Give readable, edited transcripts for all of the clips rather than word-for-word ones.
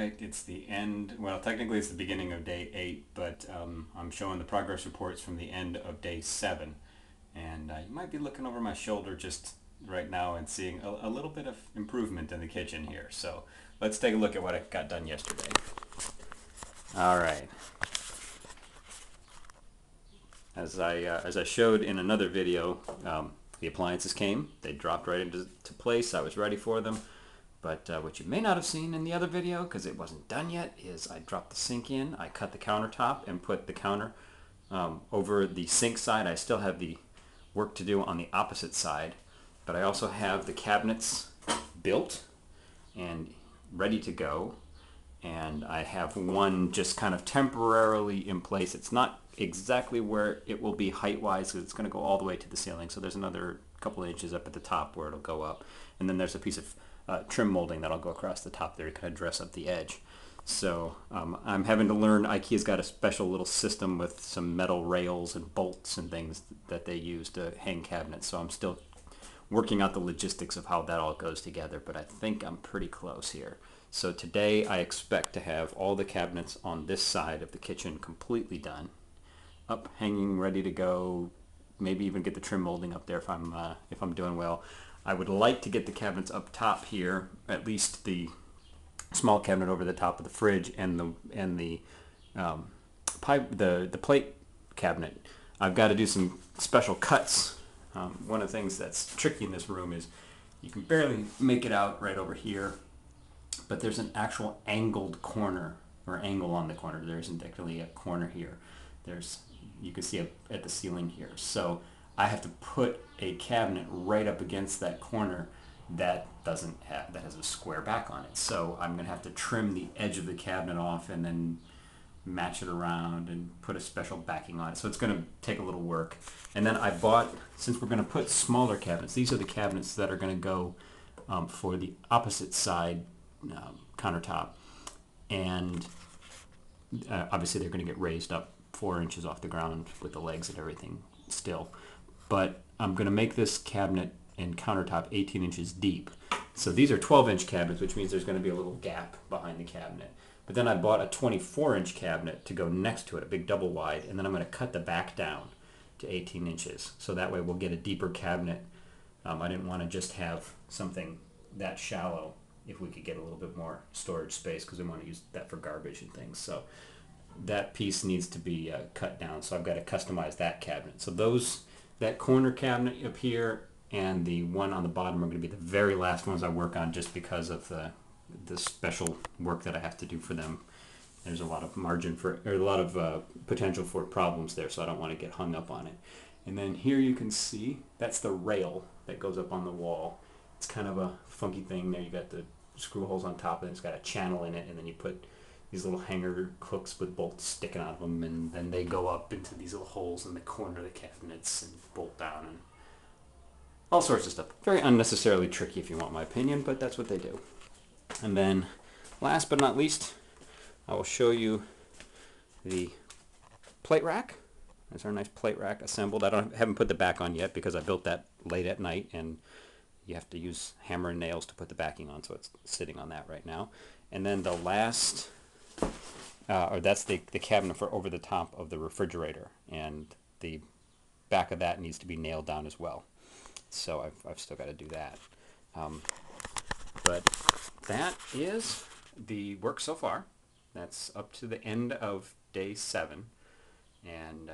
Alright, it's the end, well technically it's the beginning of day 8, but I'm showing the progress reports from the end of day 7. And you might be looking over my shoulder just right now and seeing a little bit of improvement in the kitchen here. So let's take a look at what I got done yesterday. Alright. As I showed in another video, the appliances came, they dropped right into place, I was ready for them. But what you may not have seen in the other video, because it wasn't done yet, is I dropped the sink in, I cut the countertop and put the counter over the sink side. I still have the work to do on the opposite side, but I also have the cabinets built and ready to go. And I have one just kind of temporarily in place. It's not exactly where it will be height-wise, because it's going to go all the way to the ceiling. So there's another couple of inches up at the top where it'll go up. And then there's a piece of trim molding that'll go across the top there to kind of dress up the edge. So I'm having to learn. Ikea's got a special little system with some metal rails and bolts and things that they use to hang cabinets. So I'm still working out the logistics of how that all goes together, but I think I'm pretty close here. So today I expect to have all the cabinets on this side of the kitchen completely done, up, hanging, ready to go. Maybe even get the trim molding up there if I'm doing well. I would like to get the cabinets up top here, at least the small cabinet over the top of the fridge and the plate cabinet. I've got to do some special cuts. One of the things that's tricky in this room is you can barely make it out right over here, but there's an actual angled corner or angle on the corner. There isn't actually a corner here. You can see it at the ceiling here. So I have to put a cabinet right up against that corner that has a square back on it. So I'm going to have to trim the edge of the cabinet off and then match it around and put a special backing on it. So it's going to take a little work. And then I bought, since we're going to put smaller cabinets, these are the cabinets that are going to go for the opposite side countertop. And obviously they're going to get raised up 4 inches off the ground with the legs and everything still. But I'm going to make this cabinet and countertop 18 inches deep. So these are 12-inch cabinets, which means there's going to be a little gap behind the cabinet. But then I bought a 24-inch cabinet to go next to it, a big double wide, and then I'm going to cut the back down to 18 inches. So that way we'll get a deeper cabinet. I didn't want to just have something that shallow if we could get a little bit more storage space, because we want to use that for garbage and things. So that piece needs to be cut down. So I've got to customize that cabinet. So that corner cabinet up here and the one on the bottom are going to be the very last ones I work on, just because of the special work that I have to do for them. There's a lot of a lot of potential for problems there, so I don't want to get hung up on it. And then here you can see that's the rail that goes up on the wall. It's kind of a funky thing there. You got the screw holes on top, and it's got a channel in it, and then you put these little hanger hooks with bolts sticking out of them, and then they go up into these little holes in the corner of the cabinets and bolt down and all sorts of stuff. Very unnecessarily tricky if you want my opinion, but that's what they do. And then last but not least, I will show you the plate rack. There's our nice plate rack assembled. I haven't put the back on yet because I built that late at night, and you have to use hammer and nails to put the backing on, so it's sitting on that right now. And then the last that's the cabinet for over the top of the refrigerator, and the back of that needs to be nailed down as well. So I've still got to do that. But that is the work so far. That's up to the end of day 7. And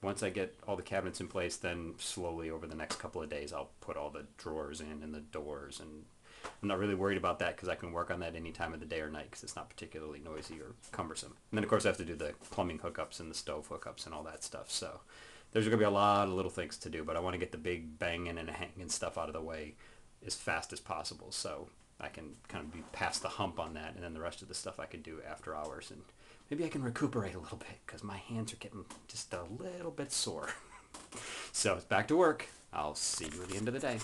once I get all the cabinets in place, then slowly over the next couple of days I'll put all the drawers in and the doors, and I'm not really worried about that because I can work on that any time of the day or night because it's not particularly noisy or cumbersome. And then of course I have to do the plumbing hookups and the stove hookups and all that stuff. So there's going to be a lot of little things to do, but I want to get the big banging and hanging stuff out of the way as fast as possible, so I can kind of be past the hump on that, and then the rest of the stuff I can do after hours, and maybe I can recuperate a little bit because my hands are getting just a little bit sore. So it's back to work. I'll see you at the end of the day.